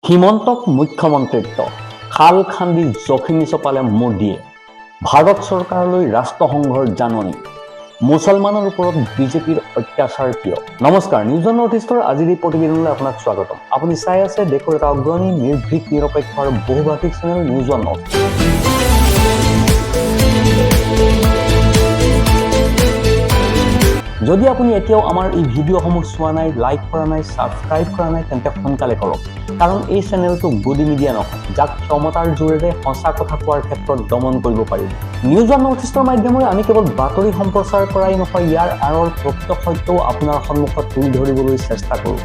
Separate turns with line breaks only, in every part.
হিমন্তক মুখ্যমন্ত্ৰিত্ব খাল খান্দি জখিনী চপালে মোদীয়ে ভাৰত চৰকাৰলৈ ৰাষ্ট্ৰসংঘৰ জাননী মুছলমানৰ ওপৰত বিজেপিৰ অত্যাচাৰ কিয় নমস্কাৰ নিউজ অন নৰ্থ ইষ্টৰ আজিৰ এই প্ৰতিবেদনলৈ আপোনাক স্বাগতম আপুনি চাই আছে দেশৰ এটা অগ্ৰণী নিৰ্ভীক নিৰপেক্ষ আৰু বহুভাষিক চেনেল নিউজ অন নৰ্থ যদি আপুনি এতিয়াও আমাৰ এই ভিডিঅ'সমূহ চোৱা নাই লাইক কৰা নাই সাবস্ক্ৰাইব কৰা নাই তেন্তে সোনকালে কৰক কাৰণ এই চেনেলটো গদি মিডিয়া নহয় যাক ক্ষমতাৰ জোৰেৰে সঁচা কথা কোৱাৰ ক্ষেত্ৰত দমন কৰিব পাৰিব নিউজ অন নৰ্থ ইষ্টৰ মাধ্যমেৰে আমি কেৱল বাতৰি সম্প্ৰচাৰ কৰাই নহয় ইয়াৰ আঁৰৰ প্ৰকৃত সত্যও আপোনাৰ সন্মুখত তুলি ধৰিবলৈ চেষ্টা কৰোঁ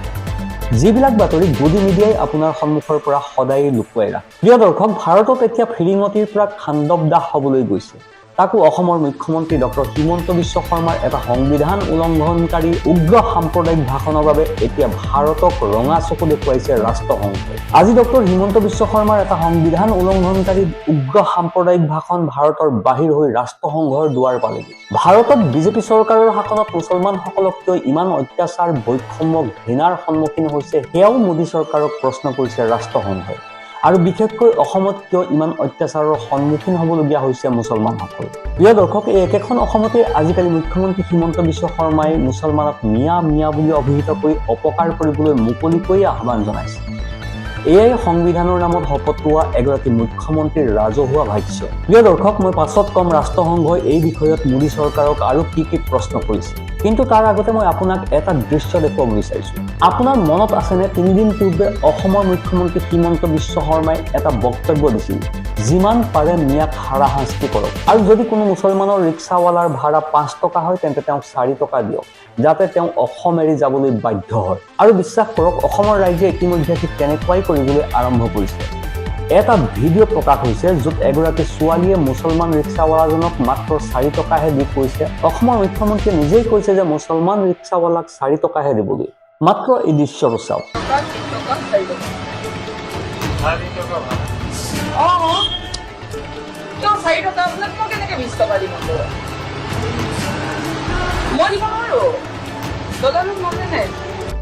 যিবিলাক বাতৰি গদি মিডিয়াই আপোনাৰ সন্মুখৰ পৰা সদায় লুকুৱাই ৰাখে প্ৰিয় দৰ্শক ভাৰতত এতিয়া ফিৰিঙতিৰ পৰা খাণ্ডৱ দাহ হ'বলৈ গৈছে তাকো অসমৰ মুখ্যমন্ত্ৰী ডক্টৰ হিমন্ত বিশ্ব শৰ্মাৰ এটা সংবিধান উলংঘনকাৰী উগ্ৰ সাম্প্ৰদায়িক ভাষণৰ বাবে এতিয়া ভাৰতক ৰঙা চকু দেখুৱাইছে ৰাষ্ট্ৰসংঘই আজি ডক্টৰ হিমন্ত বিশ্ব শৰ্মাৰ এটা সংবিধান উলংঘনকাৰী উগ্ৰ সাম্প্ৰদায়িক ভাষণ ভাৰতৰ বাহিৰ হৈ ৰাষ্ট্ৰসংঘৰ দুৱাৰ পালেগৈ ভাৰতত বিজেপি চৰকাৰৰ শাসনত মুছলমানসকলক কিয় ইমান অত্যাচাৰ বৈষম্য ঘৃণাৰ সন্মুখীন হৈছে সেয়াও মোদী চৰকাৰক প্ৰশ্ন কৰিছে ৰাষ্ট্ৰসংঘই আৰু বিশেষকৈ অসমত কিয় ইমান অত্যাচাৰৰ সন্মুখীন হ'বলগীয়া হৈছে মুছলমানসকল প্ৰিয় দৰ্শক এই একেখন অসমতে আজিকালি মুখ্যমন্ত্ৰী হিমন্ত বিশ্ব শৰ্মাই মুছলমানক মিয়া মিয়া বুলি অভিহিত কৰি অপকাৰ কৰিবলৈ মুকলিকৈ আহ্বান জনাইছে এয়াই সংবিধানৰ নামত শপত লোৱা এগৰাকী মুখ্যমন্ত্ৰীৰ ৰাজহুৱা ভাষ্য প্ৰিয় দৰ্শক মই পাছত কম ৰাষ্ট্ৰসংঘই এই বিষয়ত মোদী চৰকাৰক আৰু কি প্ৰশ্ন কৰিছে কিন্তু তাৰ আগতে মই আপোনাক এটা দৃশ্য দেখুৱাব বিচাৰিছো আপোনাৰ মনত আছেনে 3 দিন পূৰ্বে অসমৰ মুখ্যমন্ত্ৰী হিমন্ত বিশ্ব শৰ্মাই এটা বক্তব্য দিছিল যিমান পাৰে মিয়াক হাৰাশাস্তি কৰক আৰু যদি কোনো মুছলমানৰ ৰিক্সাৱালাৰ ভাড়া 5 টকা হয় তেন্তে তেওঁ 4 টকা দিয়ক যাতে তেওঁ অসম এৰি যাবলৈ বাধ্য হয় আৰু বিশ্বাস কৰক অসমৰ ৰাইজে ইতিমধ্যে ঠিক তেনেকুৱাই কৰিবলৈ আৰম্ভ কৰিছে এটা ভিডিঅ' প্ৰকাশ হৈছে য'ত এগৰাকী ছোৱালীয়ে মুছলমান ৰিক্সাৱালাজনক মাত্ৰ 4 টকাহে দি কৈছে অসমৰ মুখ্যমন্ত্ৰীয়ে নিজেই কৈছে যে মুছলমান ৰিক্সাৱালাক 4 টকাহে দিবলৈ মাত্ৰ এই দৃশ্যটো চাওক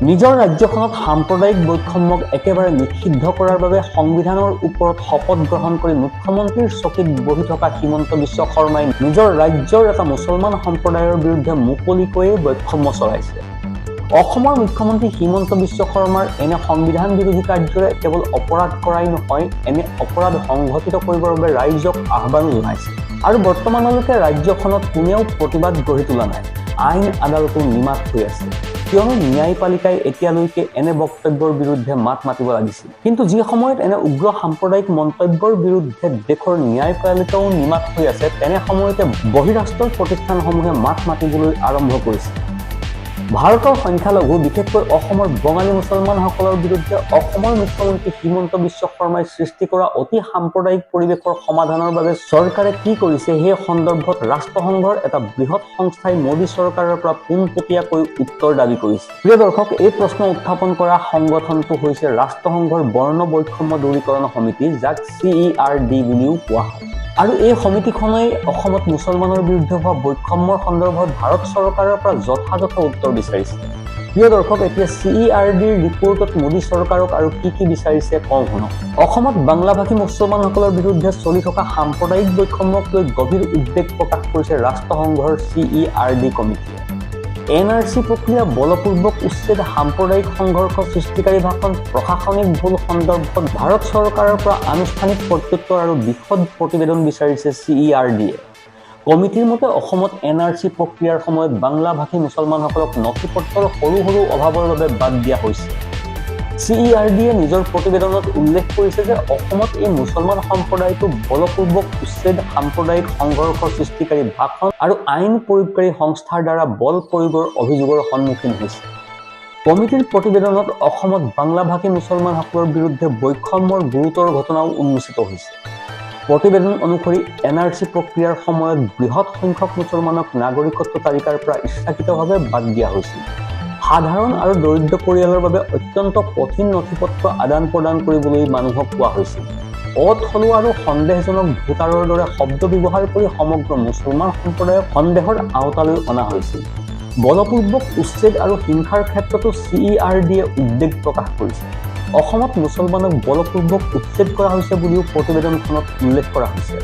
নিজৰ ৰাজ্যখনত সাম্প্ৰদায়িক বৈষম্যক একেবাৰে নিষিদ্ধ কৰাৰ বাবে সংবিধানৰ ওপৰত শপত গ্ৰহণ কৰি মুখ্যমন্ত্ৰীৰ চকীত বহি থকা হিমন্ত বিশ্ব শৰ্মাই নিজৰ ৰাজ্যৰ এটা মুছলমান সম্প্ৰদায়ৰ বিৰুদ্ধে মুকলিকৈয়ে বৈষম্য চলাইছে অসমৰ মুখ্যমন্ত্ৰী হিমন্ত বিশ্ব শৰ্মাৰ এনে সংবিধান বিৰোধী কাৰ্যৰে কেৱল অপৰাধ কৰাই নহয় এনে অপৰাধ সংঘটিত কৰিবৰ বাবে ৰাইজক আহ্বানো জনাইছে আৰু বৰ্তমানলৈকে ৰাজ্যখনত কোনেও প্ৰতিবাদ গঢ়ি তোলা নাই আইন আদালতো নিমাত হৈ আছে কিয়নো ন্যায়পালিকাই এতিয়ালৈকে এনে বক্তব্যৰ বিৰুদ্ধে মাত মাতিব লাগিছিল কিন্তু যি সময়ত এনে উগ্ৰ সাম্প্ৰদায়িক মন্তব্যৰ বিৰুদ্ধে দেশৰ ন্যায়পালিকাও নিমাত হৈ আছে তেনে সময়তে বহিৰাষ্ট্ৰৰ প্ৰতিষ্ঠানসমূহে মাত মাতিবলৈ আৰম্ভ কৰিছে ভাৰতৰ সংখ্যালঘু বিশেষকৈ অসমৰ বঙালী মুছলমানসকলৰ বিৰুদ্ধে অসমৰ মুখ্যমন্ত্ৰী হিমন্ত বিশ্ব শৰ্মাই সৃষ্টি কৰা অতি সাম্প্ৰদায়িক পৰিৱেশৰ সমাধানৰ বাবে চৰকাৰে কি কৰিছে সেই সন্দৰ্ভত ৰাষ্ট্ৰসংঘৰ এটা বৃহৎ সংস্থাই মোদী চৰকাৰৰ পৰা পোনপটীয়াকৈ উত্তৰ দাবী কৰিছে প্ৰিয় দৰ্শক এই প্ৰশ্ন উত্থাপন কৰা সংগঠনটো হৈছে ৰাষ্ট্ৰসংঘৰ বৰ্ণ বৈষম্য দূৰীকৰণ সমিতি যাক CERD বুলিও কোৱা হয় আৰু এই সমিতিখনে অসমত মুছলমানৰ বিৰুদ্ধে হোৱা বৈষম্যৰ সন্দৰ্ভত ভাৰত চৰকাৰৰ পৰা যথাযথ উত্তৰ বিচাৰিছে প্ৰিয় দৰ্শক এতিয়া CERDৰ ৰিপৰ্টত মোদী চৰকাৰক আৰু কি বিচাৰিছে কওঁ শুনক অসমত বাংলাভাষী মুছলমানসকলৰ বিৰুদ্ধে চলি থকা সাম্প্ৰদায়িক বৈষম্যক লৈ গভীৰ উদ্বেগ প্ৰকাশ কৰিছে ৰাষ্ট্ৰসংঘৰ CERD কমিটিয়ে NRC প্ৰক্ৰিয়া বলপূৰ্বক উচ্ছেদ সাম্প্ৰদায়িক সংঘৰ্ষ সৃষ্টিকাৰী ভাষণ প্ৰশাসনিক ভুল সন্দৰ্ভত ভাৰত চৰকাৰৰ পৰা আনুষ্ঠানিক প্ৰত্যুত্তৰ আৰু বিশদ প্ৰতিবেদন বিচাৰিছে CERDয়ে কমিটিৰ মতে অসমত NRC প্ৰক্ৰিয়াৰ সময়ত বাংলাভাষী মুছলমানসকলক নথিপত্ৰৰ সৰু অভাৱৰ বাবে বাদ দিয়া হৈছে CERDয়ে নিজৰ প্ৰতিবেদনত উল্লেখ কৰিছে যে অসমত এই মুছলমান সম্প্ৰদায়টো বলপূৰ্বক উচ্ছেদ সাম্প্ৰদায়িক সংঘৰ্ষ সৃষ্টিকাৰী ভাষণ আৰু আইন প্ৰয়োগকাৰী সংস্থাৰ দ্বাৰা বল প্ৰয়োগৰ অভিযোগৰ সন্মুখীন হৈছে কমিটিৰ প্ৰতিবেদনত অসমত বাংলাভাষী মুছলমানসকলৰ বিৰুদ্ধে বৈষম্যৰ গুৰুতৰ ঘটনাও উন্মোচিত হৈছে প্ৰতিবেদন অনুসৰি NRC প্ৰক্ৰিয়াৰ সময়ত বৃহৎ সংখ্যক মুছলমানক নাগৰিকত্ব তালিকাৰ পৰা ইচ্ছাকৃতভাৱে বাদ দিয়া হৈছিল সাধাৰণ আৰু দৰিদ্ৰ পৰিয়ালৰ বাবে অত্যন্ত কঠিন নথিপত্ৰ আদান প্ৰদান কৰিবলৈ মানুহক কোৱা হৈছিল অথলুৱা আৰু সন্দেহজনক ভোটাৰৰ দৰে শব্দ ব্যৱহাৰ কৰি সমগ্ৰ মুছলমান সম্প্ৰদায়ক সন্দেহৰ আওতালৈ অনা হৈছিল বলপূৰ্বক উচ্ছেদ আৰু হিংসাৰ ক্ষেত্ৰতো CERDয়ে উদ্বেগ প্ৰকাশ কৰিছে অসমত মুছলমানক বলপূৰ্বক উচ্ছেদ কৰা হৈছে বুলিও প্ৰতিবেদনখনত উল্লেখ কৰা হৈছে।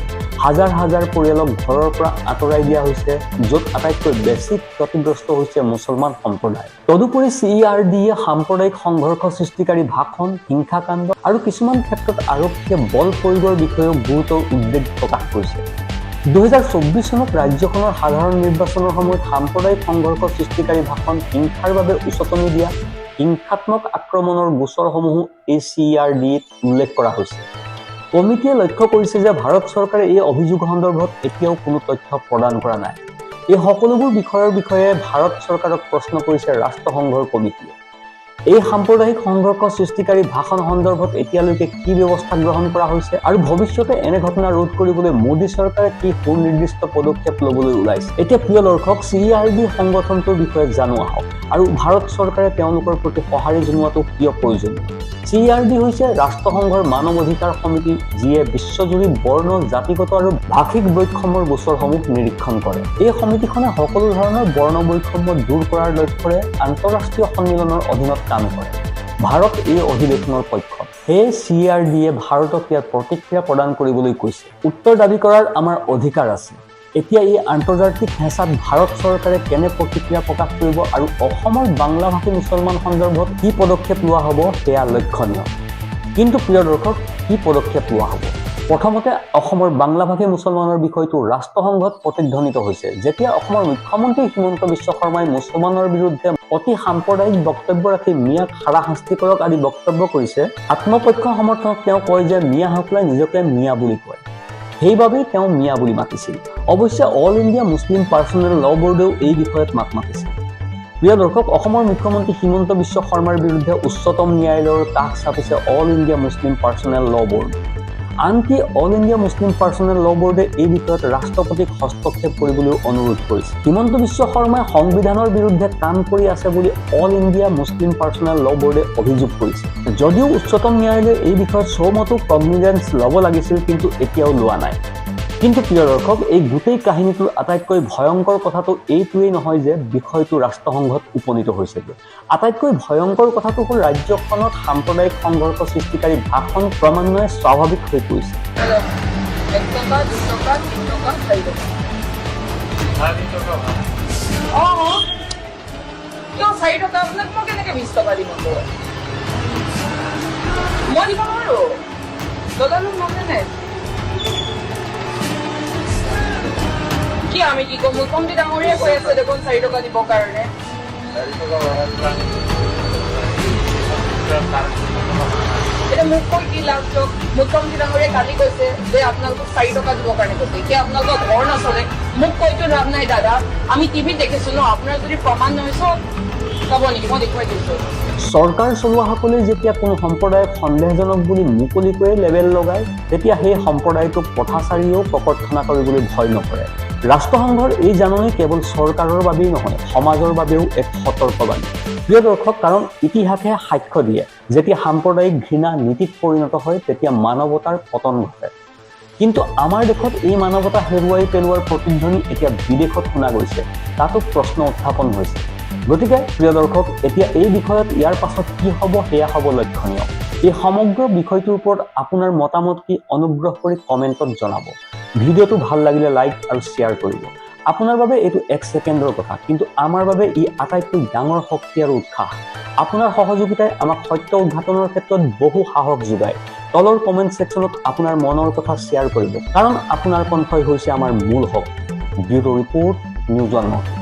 হাজাৰ হাজাৰ পৰিয়ালক ঘৰৰ পৰা আঁতৰাই দিয়া হৈছে, য'ত আটাইতকৈ বেছি ক্ষতিগ্ৰস্ত হৈছে মুছলমান সম্প্ৰদায়। তদুপৰি CERDয়ে সাম্প্ৰদায়িক সংঘৰ্ষ সৃষ্টিকাৰী ভাষণ, হিংসাকাণ্ড আৰু কিছুমান ক্ষেত্ৰত আৰক্ষীয়ে বল প্ৰয়োগৰ বিষয়েও গুৰুতৰ উদ্বেগ প্ৰকাশ কৰিছে। 2024 চনত ৰাজ্যখনৰ সাধাৰণ নিৰ্বাচনৰ সময়ত সাম্প্ৰদায়িক সংঘৰ্ষ সৃষ্টিকাৰী ভাষণ, হিংসাৰ বাবে উচতনি দিয়া, হিংসাত্মক আক্ৰমণৰ গোচৰসমূহো এই CERDত উল্লেখ কৰা হৈছে। কমিটিয়ে লক্ষ্য কৰিছে যে ভাৰত চৰকাৰে এই অভিযোগ সন্দৰ্ভত এতিয়াও কোনো তথ্য প্ৰদান কৰা নাই। এই সকলোবোৰ বিষয়ৰ বিষয়ে ভাৰত চৰকাৰক প্ৰশ্ন কৰিছে ৰাষ্ট্ৰসংঘৰ কমিটিয়ে। এই সাম্প্ৰদায়িক সংঘৰ্ষ সৃষ্টিকাৰী ভাষণ সন্দৰ্ভত এতিয়ালৈকে কি ব্যৱস্থা গ্ৰহণ কৰা হৈছে আৰু ভৱিষ্যতে এনে ঘটনা ৰোধ কৰিবলৈ মোদী চৰকাৰে কি সুনিৰ্দিষ্ট পদক্ষেপ ল'বলৈ ওলাইছে। এতিয়া প্ৰিয় দৰ্শক, CERD সংগঠনটোৰ বিষয়ে জানো আহক আৰু ভাৰত চৰকাৰে তেওঁলোকৰ প্ৰতি সঁহাৰি জনোৱাটো কিয় প্ৰয়োজনীয়। CERD হৈছে ৰাষ্ট্ৰসংঘৰ মানৱ অধিকাৰ সমিতি, যিয়ে বিশ্বজুৰি বৰ্ণ, জাতিগত আৰু ভাষিক বৈষম্যৰ গোচৰসমূহ নিৰীক্ষণ কৰে। এই সমিতিখনে সকলো ধৰণৰ বৰ্ণ বৈষম্য দূৰ কৰাৰ লক্ষ্যৰে আন্তঃৰাষ্ট্ৰীয় সন্মিলনৰ অধীনত কাম কৰে। ভাৰত এই অধিৱেশনৰ পক্ষ। সেয়ে CERDয়ে ভাৰতক ইয়াৰ প্ৰতিক্ৰিয়া প্ৰদান কৰিবলৈ কৈছে। উত্তৰ দাবী কৰাৰ আমাৰ অধিকাৰ আছে। এতিয়া এই আন্তৰ্জাতিক হেঁচাত ভাৰত চৰকাৰে কেনে প্ৰতিক্ৰিয়া প্ৰকাশ কৰিব আৰু অসমৰ বাংলাভাষী মুছলমান সন্দৰ্ভত কি পদক্ষেপ লোৱা হ'ব সেয়া লক্ষণীয়। কিন্তু প্ৰিয় দৰ্শক, কি পদক্ষেপ লোৱা হ'ব? প্ৰথমতে অসমৰ বাংলাভাষী মুছলমানৰ বিষয়টো ৰাষ্ট্ৰসংঘত প্ৰতিধ্বনিত হৈছে, যেতিয়া অসমৰ মুখ্যমন্ত্ৰী হিমন্ত বিশ্ব শৰ্মাই মুছলমানৰ বিৰুদ্ধে অতি সাম্প্ৰদায়িক বক্তব্য ৰাখি মিয়াক হাৰাশাস্তি কৰক আদি বক্তব্য কৰিছে। আত্মপক্ষ সমৰ্থক তেওঁ কয় যে মিয়াসকলে নিজকে মিয়া বুলি কয়, সেইবাবেই তেওঁ মিয়া বুলি মাতিছিল। অৱশ্যে অল ইণ্ডিয়া মুছলিম পাৰ্চনেল ল বৰ্ডেও এই বিষয়ত মাত মাতিছে। প্ৰিয় দৰ্শক, অসমৰ মুখ্যমন্ত্ৰী হিমন্ত বিশ্ব শৰ্মাৰ বিৰুদ্ধে উচ্চতম ন্যায়ালয়ৰ কাষ চাপিছে অল ইণ্ডিয়া মুছলিম পাৰ্চনেল ল বৰ্ড। আনকি অল ইণ্ডিয়া মুছলিম পাৰ্চনেল ল বৰ্ডে এই বিষয়ত ৰাষ্ট্ৰপতিক হস্তক্ষেপ কৰিবলৈ অনুৰোধ কৰিছে। হিমন্ত বিশ্ব শৰ্মাই সংবিধানৰ বিৰুদ্ধে কাম কৰি আছে বুলি অল ইণ্ডিয়া মুছলিম পাৰ্চনেল ল বৰ্ডে অভিযোগ কৰিছে। যদিও উচ্চতম ন্যায়ালয়ে এই বিষয়ত সৌমতো কগনিজেন্স ল'ব লাগিছিল, কিন্তু এতিয়াও লোৱা নাই। কিন্তু প্ৰিয় দৰ্শক, এই গোটেই কাহিনীটোৰ আটাইতকৈ ভয়ংকৰ কথাটো এইটোৱেই নহয় যে বিষয়টো ৰাষ্ট্ৰসংঘত উপনীত হৈছেগৈ। আটাইতকৈ ভয়ংকৰ কথাটো হ'ল ৰাজ্যখনত সাম্প্ৰদায়িক সংঘৰ্ষ সৃষ্টিকাৰী ভাষণ ক্ৰমান্বয়ে স্বাভাৱিক হৈ পৰিছে।
কি আমি কি কম, মুখ্যমন্ত্ৰী ডাঙৰীয়াই কৈ আছে দেখোন 4 টকা দিবৰ কাৰণে। এতিয়া মোক কৈ কি লাভ? মুখ্যমন্ত্ৰী ডাঙৰীয়াই কালি কৈছে যে আপোনালোকক 4 টকা দিবৰ কাৰণে কৈছে। এতিয়া আপোনালোকৰ ঘৰ নচলে, মোক কৈতো লাভ নাই দাদা। আমি টিভিত দেখিছো ন, আপোনাৰ যদি প্ৰমাণ নহয় চব চাব নেকি? মই দেখুৱাই দিছো।
চৰকাৰ চলোৱাসকলে যেতিয়া কোনো সম্প্ৰদায়ক সন্দেহজনক বুলি মুকলিকৈয়ে লেবেল লগায়, তেতিয়া সেই সম্প্ৰদায়টোক পথাচাৰীয়েও প্ৰকটনা কৰিবলৈ ভয় নকৰে। ৰাষ্ট্ৰসংঘৰ এই জাননী কেৱল চৰকাৰৰ বাবেই নহয়, সমাজৰ বাবেও এক সতৰ্কবাণী। প্ৰিয় দৰ্শক, কাৰণ ইতিহাসে সাক্ষ্য দিয়ে, যেতিয়া সাম্প্ৰদায়িক ঘৃণা নীতিত পৰিণত হয় তেতিয়া মানৱতাৰ পতন ঘটে। কিন্তু আমাৰ দেশত এই মানৱতা হেৰুৱাই পেলোৱাৰ প্ৰতিধ্বনি এতিয়া বিদেশত শুনা গৈছে, তাতো প্ৰশ্ন উত্থাপন হৈছে। গতিকে প্ৰিয় দৰ্শক, এতিয়া এই বিষয়ত ইয়াৰ পাছত কি হ'ব সেয়া হ'ব লক্ষণীয়। এই সমগ্ৰ বিষয়টোৰ ওপৰত আপোনাৰ মতামত কি অনুগ্ৰহ কৰি কমেণ্টত জনাব। ভিডিঅ'টো ভাল লাগিলে লাইক আৰু শ্বেয়াৰ কৰিব। আপোনাৰ বাবে এইটো 1 ছেকেণ্ডৰ কথা, কিন্তু আমাৰ বাবে ই আটাইতকৈ ডাঙৰ শক্তি আৰু উৎসাহ। আপোনাৰ সহযোগিতাই আমাক সত্য উদ্ঘাটনৰ ক্ষেত্ৰত বহু সাহস যোগায়। তলৰ কমেণ্ট ছেকশ্যনত আপোনাৰ মনৰ কথা শ্বেয়াৰ কৰিব, কাৰণ আপোনাৰ কণ্ঠই হৈছে আমাৰ মূল শক্তি। Bureau' report, news 1।